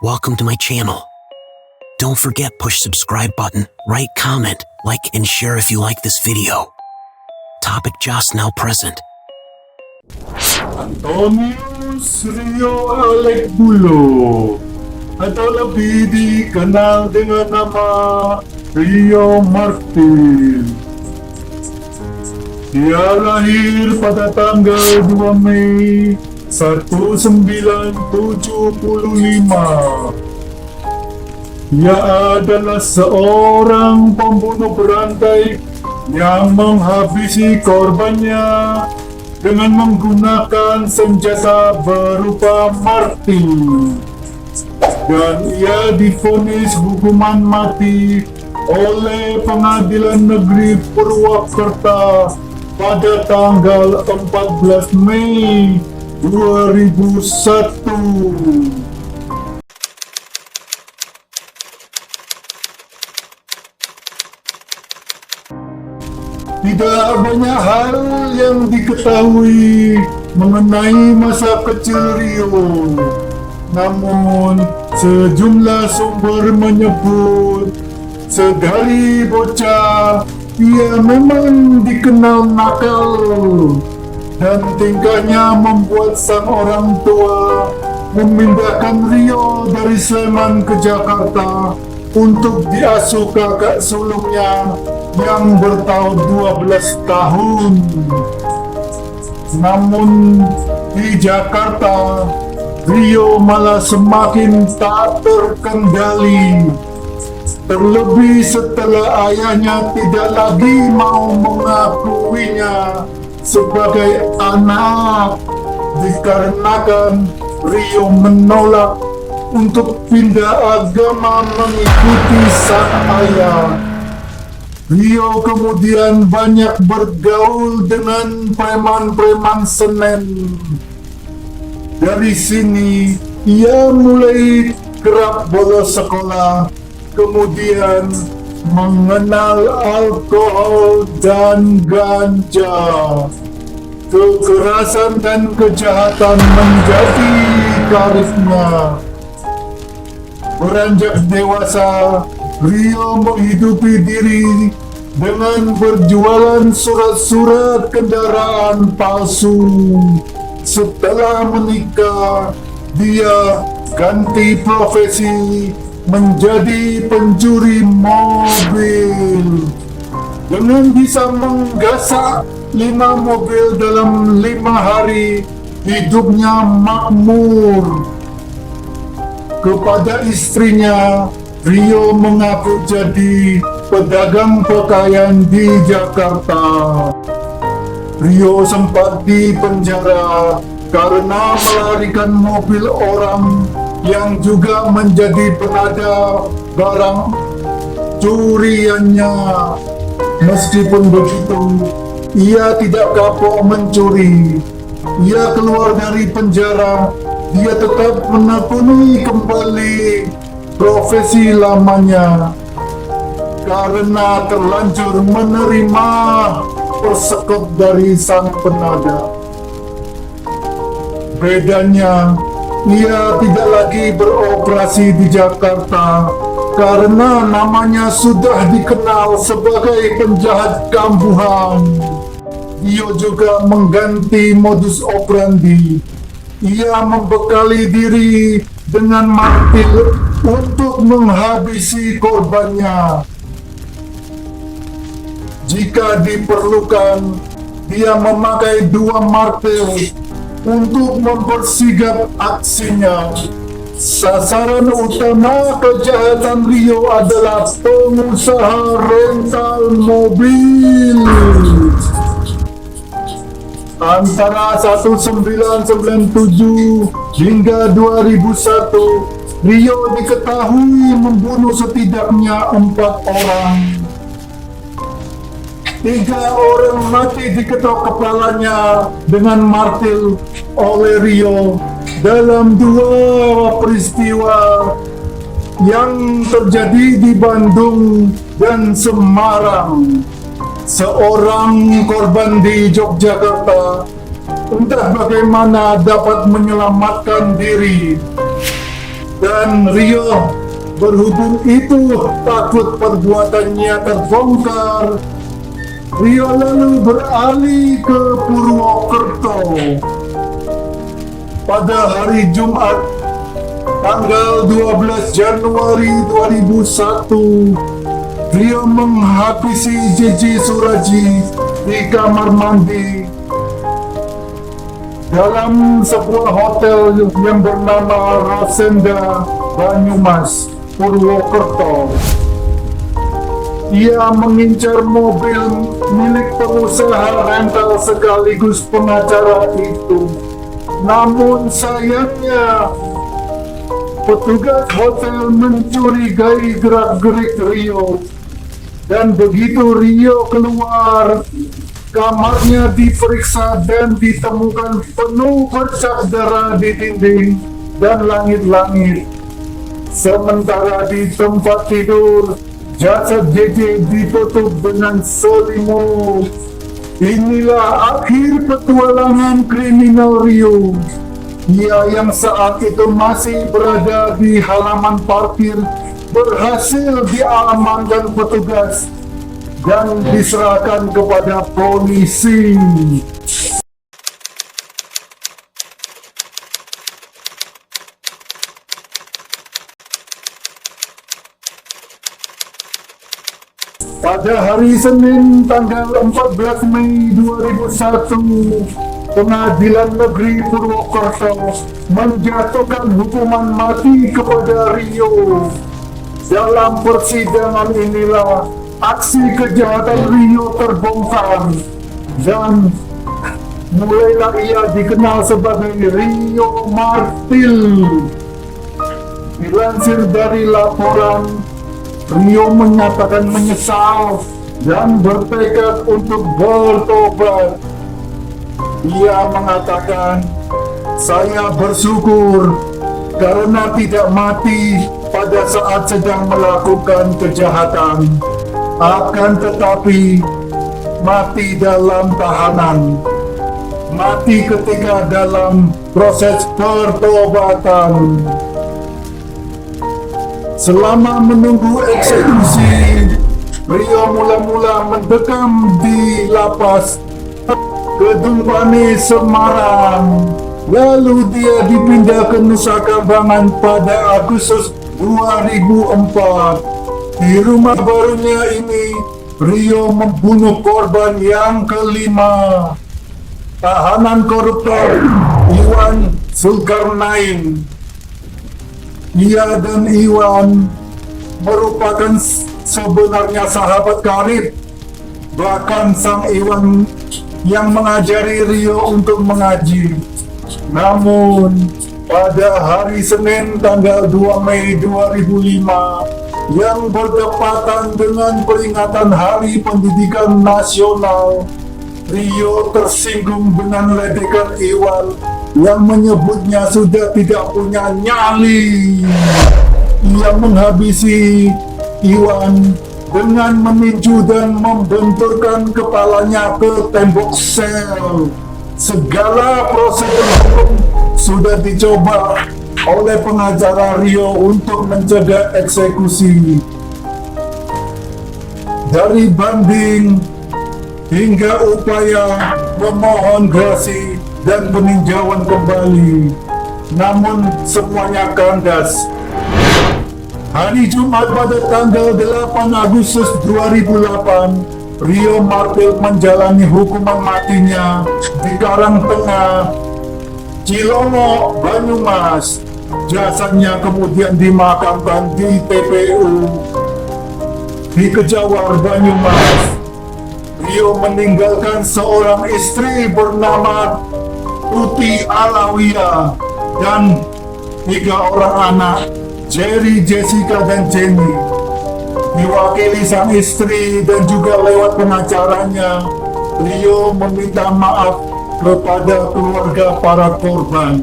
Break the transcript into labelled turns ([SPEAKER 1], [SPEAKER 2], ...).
[SPEAKER 1] Welcome to my channel. Don't forget push subscribe button, write comment, like and share if you like this video. Topic just now present.
[SPEAKER 2] Antonius Rio Alec Bulo atau lebih dikenal dengan nama Rio Martin. Dia lahir pada tanggal 2 Mei 1975. Ia adalah seorang pembunuh berantai yang menghabisi korbannya dengan menggunakan senjata berupa martil, dan ia divonis hukuman mati oleh Pengadilan Negeri Purwakarta pada tanggal 14 Mei 2001. Tidak banyak hal yang diketahui mengenai masa kecil Rio. Namun, sejumlah sumber menyebut sedari bocah ia memang dikenal nakal dan tingkahnya membuat sang orang tua memindahkan Rio dari Sleman ke Jakarta untuk diasuh kakak sulungnya yang bertahun 12 tahun. Namun di Jakarta, Rio malah semakin tak terkendali. Terlebih setelah ayahnya tidak lagi mau mengakuinya sebagai anak, dikarenakan Rio menolak untuk pindah agama mengikuti sang ayah. Rio kemudian banyak bergaul dengan preman-preman Senen. Dari sini, ia mulai kerap bolos sekolah, kemudian mengenal alkohol dan ganja. Kekerasan dan kejahatan menjadi karirnya. Beranjak dewasa, Rio menghidupi diri dengan berjualan surat-surat kendaraan palsu. Setelah menikah, dia ganti profesi menjadi pencuri mobil. Dengan bisa menggasak 5 mobil dalam 5 hari, hidupnya makmur. Kepada istrinya, Rio mengaku jadi pedagang pakaian di Jakarta. Rio sempat dipenjara karena melarikan mobil orang yang juga menjadi penada barang curiannya. Meskipun begitu, ia tidak kapok mencuri. Ia keluar dari penjara, dia tetap menekuni kembali profesi lamanya karena terlanjur menerima persekot dari sang penada. Bedanya, ia tidak lagi beroperasi di Jakarta karena namanya sudah dikenal sebagai penjahat kambuhan. Ia juga mengganti modus operandi. Ia membekali diri dengan martil untuk menghabisi korbannya. Jika diperlukan, dia memakai 2 martil untuk mempersigap aksinya. Sasaran utama kejahatan Rio adalah pengusaha rental mobil. Antara 1997 hingga 2001, Rio diketahui membunuh setidaknya 4 orang. 3 orang mati diketok kepalanya dengan martil oleh Rio dalam 2 peristiwa yang terjadi di Bandung dan Semarang. Seorang korban di Yogyakarta entah bagaimana dapat menyelamatkan diri. Dan Rio berhubung itu takut perbuatannya terbongkar, Rio lalu beralih ke Purwokerto. Pada hari Jumat tanggal 12 Januari 2001, Rio menghabisi JJ Suraji di kamar mandi dalam sebuah hotel yang bernama Rosenda Banyumas, Purwokerto. Ia mengincar mobil milik pengusaha rental sekaligus pengacara itu. Namun sayangnya, petugas hotel mencurigai gerak-gerik Rio. Dan begitu Rio keluar, kamarnya diperiksa dan ditemukan penuh bercak darah di dinding dan langit-langit. Sementara di tempat tidur, jasad JJ ditutup dengan selimut. Inilah akhir petualangan kriminal Rio. Ia yang saat itu masih berada di halaman parkir berhasil diamankan petugas dan diserahkan kepada polisi. Pada hari Senin tanggal 14 Mei 2001, Pengadilan Negeri Purwokerto menjatuhkan hukuman mati kepada Rio. Dalam persidangan inilah aksi kejahatan Rio terbongkar dan mulailah ia dikenal sebagai Rio Martil. Dilansir dari laporan, Rio menyatakan menyesal dan bertekad untuk bertobat. Ia mengatakan, "Saya bersyukur karena tidak mati pada saat sedang melakukan kejahatan, akan tetapi mati dalam tahanan, mati ketika dalam proses pertobatan." Selama menunggu eksekusi, Rio mula-mula mendekam di lapas Gedung Bani Semarang. Lalu dia dipindah ke Nusa Kambangan pada Agustus 2004. Di rumah barunya ini, Rio membunuh korban yang kelima, tahanan koruptor Iwan Zulkarnain. Ia dan Iwan merupakan sebenarnya sahabat karib. Bahkan sang Iwan yang mengajari Rio untuk mengaji. Namun, pada hari Senin tanggal 2 Mei 2005 yang bertepatan dengan peringatan Hari Pendidikan Nasional, Rio tersinggung dengan ledekan Iwan yang menyebutnya sudah tidak punya nyali. Ia menghabisi Iwan dengan meninju dan membenturkan kepalanya ke tembok sel. Segala prosedur hukum sudah dicoba oleh pengacara Rio untuk mencegah eksekusi. Dari banding hingga upaya memohon gerasi dan peninjauan kembali, namun semuanya kandas. Hari Jumat pada tanggal 8 Agustus 2008, Rio Martil menjalani hukuman matinya di Karangtengah, Cilongok, Banyumas. Jasadnya kemudian dimakamkan di TPU di Kejawar, Banyumas. Rio meninggalkan seorang istri bernama Tuti Alawiyah dan 3 orang anak, Jerry, Jessica, dan Jenny. Diwakili sang istri dan juga lewat pengacaranya, Rio meminta maaf kepada keluarga para korban.